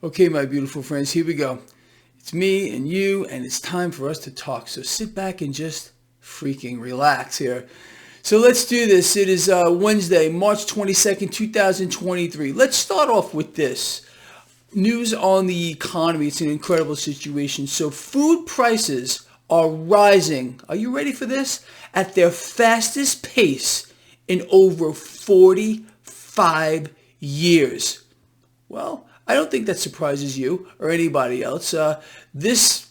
Okay, my beautiful friends, here we go. It's me and you, and it's time for us to talk. So sit back and just freaking relax here. So let's do this. It is Wednesday, March 22nd, 2023. Let's start off with this. News on the economy. It's an incredible situation. So food prices are rising. Are you ready for this? At their fastest pace in over 45 years. Well, I don't think that surprises you or anybody else. This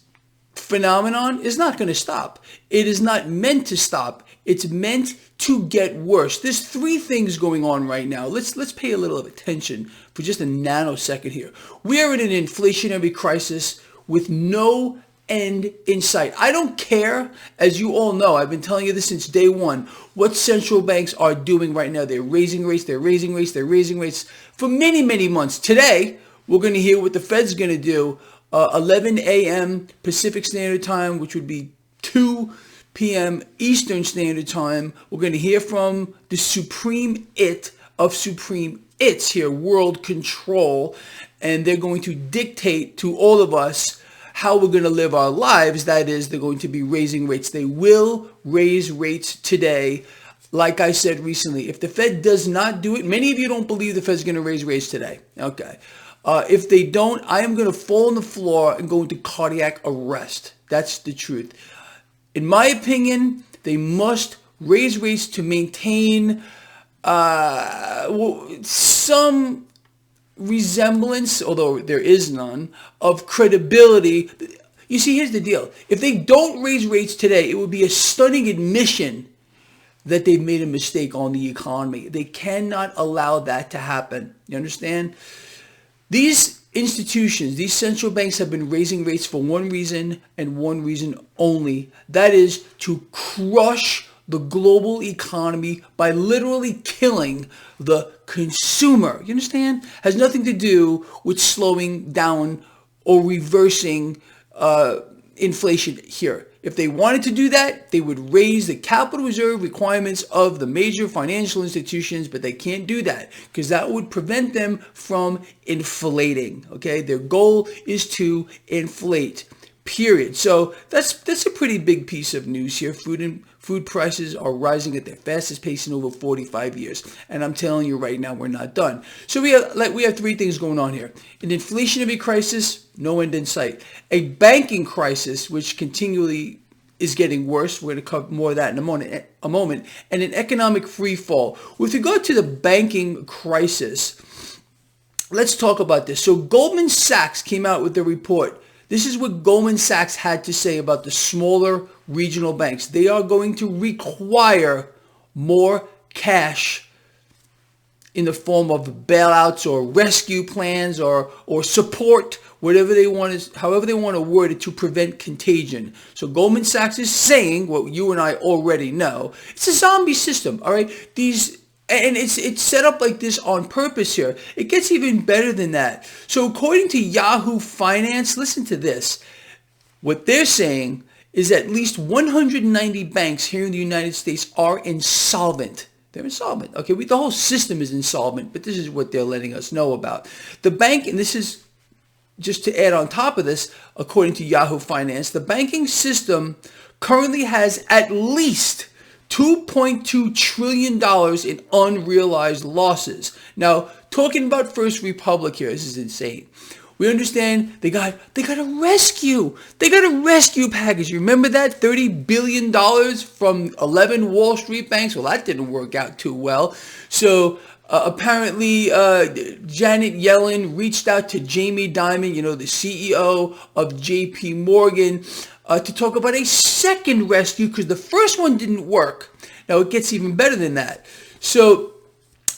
phenomenon is not going to stop. It is not meant to stop. It's meant to get worse. There's three things going on right now. Let's pay a little attention for just a nanosecond here. We are in an inflationary crisis with no end in sight. I don't care, as you all know, I've been telling you this since day one, what central banks are doing right now. They're raising rates, they're raising rates, they're raising rates for many, many months. Today, we're going to hear what the Fed's going to do, 11 a.m. Pacific Standard Time, which would be 2 p.m. Eastern Standard Time. We're going to hear from the supreme it of supreme its here, world control, and they're going to dictate to all of us how we're going to live our lives. That is, they're going to be raising rates. They will raise rates today. Like I said recently, if the Fed does not do it, many of you don't believe the Fed's going to raise rates today. Okay. If they don't, I am going to fall on the floor and go into cardiac arrest. That's the truth. In my opinion, they must raise rates to maintain some resemblance, although there is none, of credibility. You see, here's the deal. If they don't raise rates today, it would be a stunning admission that they've made a mistake on the economy. They cannot allow that to happen. You understand? These institutions, these central banks have been raising rates for one reason and one reason only. That is to crush the global economy by literally killing the consumer. You understand? Has nothing to do with slowing down or reversing inflation here. If they wanted to do that, they would raise the capital reserve requirements of the major financial institutions, but they can't do that because that would prevent them from inflating. Okay, their goal is to inflate. Period. So that's a pretty big piece of news here. Food prices are rising at their fastest pace in over 45 years, and I'm telling you right now, we're not done. So we have three things going on here: an inflationary crisis, no end in sight; a banking crisis, which continually is getting worse. We're going to cover more of that in a moment, and an economic free fall. With regard to the banking crisis, let's talk about this. So Goldman Sachs came out with a report. This is what Goldman Sachs had to say about the smaller regional banks. They are going to require more cash in the form of bailouts or rescue plans or support, whatever they want, however they want to word it, to prevent contagion. So Goldman Sachs is saying what you and I already know. It's a zombie system, all right? And it's set up like this on purpose here. It gets even better than that. So according to Yahoo Finance, listen to this. What they're saying is at least 190 banks here in the United States are insolvent. They're insolvent. Okay, the whole system is insolvent, but this is what they're letting us know about. The bank, and this is just to add on top of this, according to Yahoo Finance, the banking system currently has at least $2.2 trillion in unrealized losses. Now, talking about First Republic here, this is insane. We understand they got a rescue. They got a rescue package. You remember that? $30 billion from 11 Wall Street banks? Well, that didn't work out too well. So apparently, Janet Yellen reached out to Jamie Dimon, the CEO of JP Morgan, to talk about a second rescue because the first one didn't work. Now, it gets even better than that. So,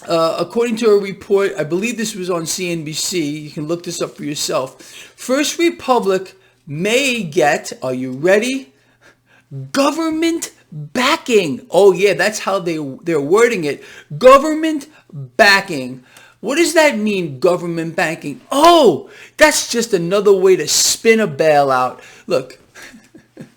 according to a report, I believe this was on CNBC, you can look this up for yourself, First Republic may get, are you ready? Government backing. Oh yeah, that's how they're wording it. Government backing. What does that mean, government backing? Oh, that's just another way to spin a bailout. Look,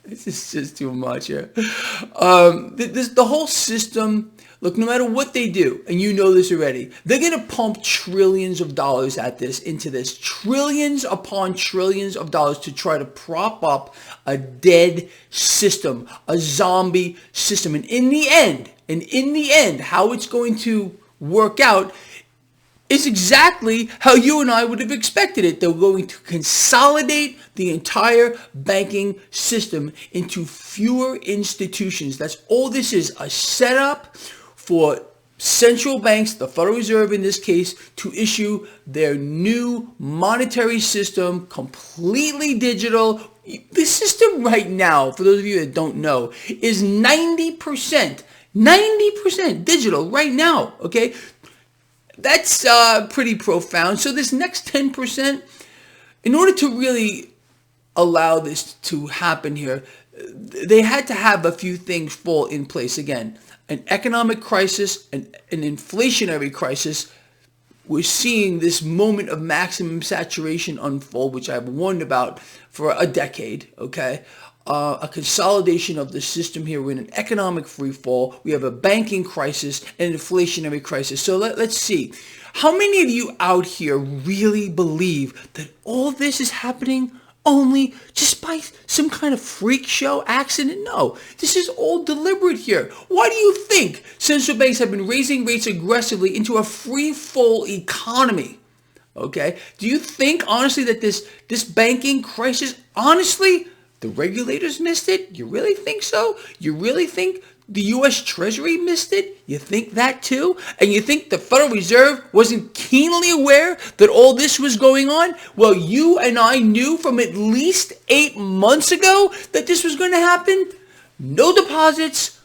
this is just too much here. The whole system, Look, no matter what they do, and you know this already, they're going to pump trillions of dollars into this, trillions upon trillions of dollars to try to prop up a dead system, a zombie system. And in the end, how it's going to work out is exactly how you and I would have expected it. They're going to consolidate the entire banking system into fewer institutions. That's all this is, a setup for central banks, the Federal Reserve in this case, to issue their new monetary system, completely digital. The system right now, for those of you that don't know, is 90% digital right now, okay? That's pretty profound. So this next 10%, in order to really allow this to happen here, they had to have a few things fall in place. Again, an economic crisis, an inflationary crisis. We're seeing this moment of maximum saturation unfold, which I've warned about for a decade, okay? A consolidation of the system here. We're in an economic freefall. We have a banking crisis and an inflationary crisis. So let's see. How many of you out here really believe that all this is happening only just by some kind of freak show accident? No, this is all deliberate here. Why do you think central banks have been raising rates aggressively into a free-fall economy? Okay, do you think honestly that this banking crisis, honestly, the regulators missed it? You really think so? You really think the U.S. Treasury missed it? You think that too? And you think the Federal Reserve wasn't keenly aware that all this was going on? Well, you and I knew from at least 8 months ago that this was going to happen. No deposits,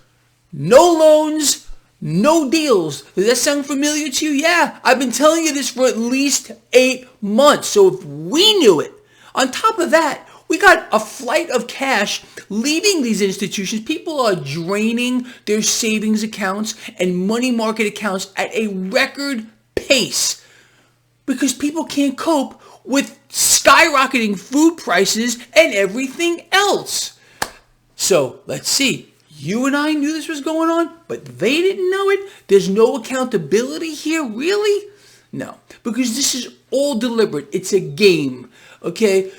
no loans, no deals. Does that sound familiar to you? Yeah, I've been telling you this for at least 8 months. So if we knew it, on top of that, we got a flight of cash leaving these institutions. People are draining their savings accounts and money market accounts at a record pace because people can't cope with skyrocketing food prices and everything else. So let's see. You and I knew this was going on, but they didn't know it. There's no accountability here, really? No, because this is all deliberate. It's a game, okay?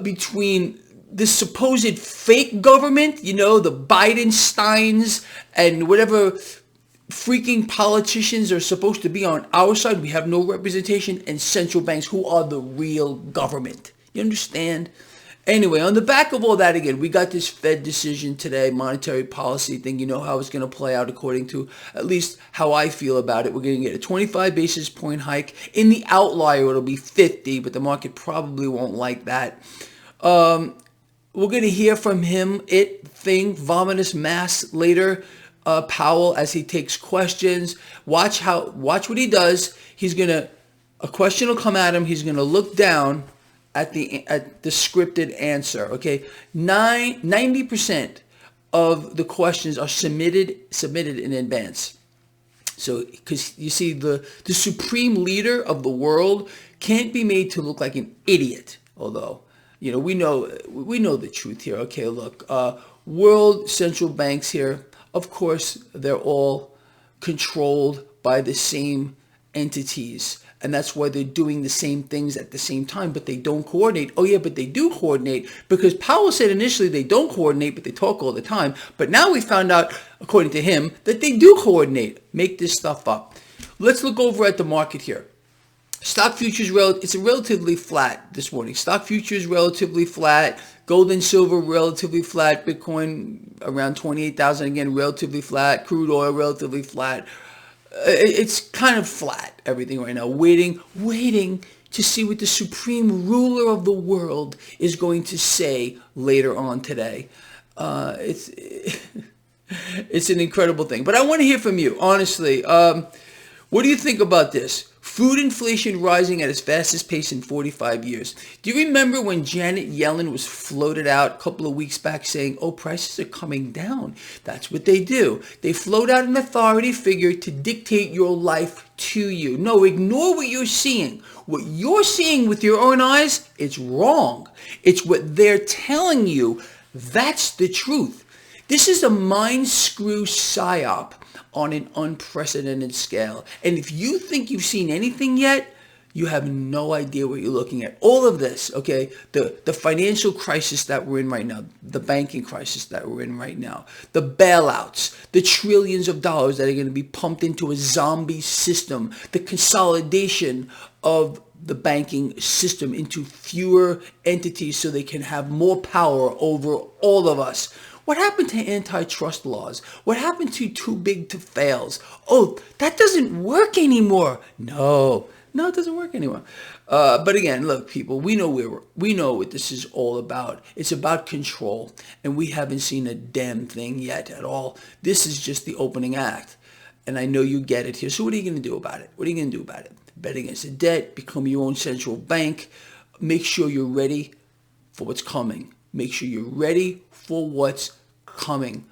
Between this supposed fake government, you know, the Biden-Steins and whatever freaking politicians are supposed to be on our side. We have no representation, and central banks who are the real government. You understand? Anyway, on the back of all that, again, we got this Fed decision today, monetary policy thing. You know how it's going to play out according to at least how I feel about it. We're going to get a 25 basis point hike. In the outlier, it'll be 50, but the market probably won't like that. We're going to hear from him, vomitous mass later, Powell, as he takes questions. Watch what he does. A question will come at him. He's going to look down at the scripted answer. Okay, 90% of the questions are submitted in advance. So, because you see, the supreme leader of the world can't be made to look like an idiot. Although, you know, we know the truth here. Okay, look, world central banks here, of course, they're all controlled by the same entities. And that's why they're doing the same things at the same time, but they don't coordinate. Oh yeah, but they do coordinate, because Powell said initially they don't coordinate, but they talk all the time. But now we found out, according to him, that they do coordinate, make this stuff up. Let's look over at the market here. Stock futures, it's relatively flat this morning. Stock futures relatively flat. Gold and silver relatively flat. Bitcoin around 28,000 again, relatively flat. Crude oil relatively flat. It's kind of flat, everything right now, waiting to see what the supreme ruler of the world is going to say later on today. It's an incredible thing. But I want to hear from you, honestly. What do you think about this? Food inflation rising at its fastest pace in 45 years. Do you remember when Janet Yellen was floated out a couple of weeks back saying, oh, prices are coming down? That's what they do. They float out an authority figure to dictate your life to you. No, ignore what you're seeing. What you're seeing with your own eyes, it's wrong. It's what they're telling you. That's the truth. This is a mind screw psyop on an unprecedented scale. And if you think you've seen anything yet, you have no idea what you're looking at. All of this, okay, the financial crisis that we're in right now, the banking crisis that we're in right now, the bailouts, the trillions of dollars that are going to be pumped into a zombie system, the consolidation of the banking system into fewer entities so they can have more power over all of us. What happened to antitrust laws? What happened to too big to fails? Oh, that doesn't work anymore. No, it doesn't work anymore. But again, look, people, we know what this is all about. It's about control, and we haven't seen a damn thing yet at all. This is just the opening act, and I know you get it here. So what are you going to do about it? What are you going to do about it? Bet against the debt, become your own central bank. Make sure you're ready for what's coming. Make sure you're ready for what's coming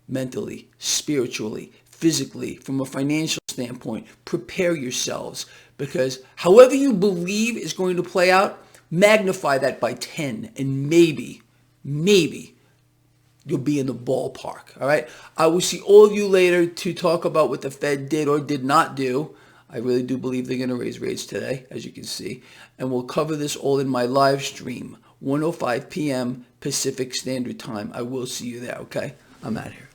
mentally, spiritually, physically, from a financial standpoint. Prepare yourselves, because however you believe is going to play out, magnify that by 10, and maybe you'll be in the ballpark. All right. I will see all of you later to talk about what the Fed did or did not do. I really do believe they're going to raise rates today, as you can see. And we'll cover this all in my live stream, 1:05 p.m. Pacific Standard Time. I will see you there, okay? I'm out of here.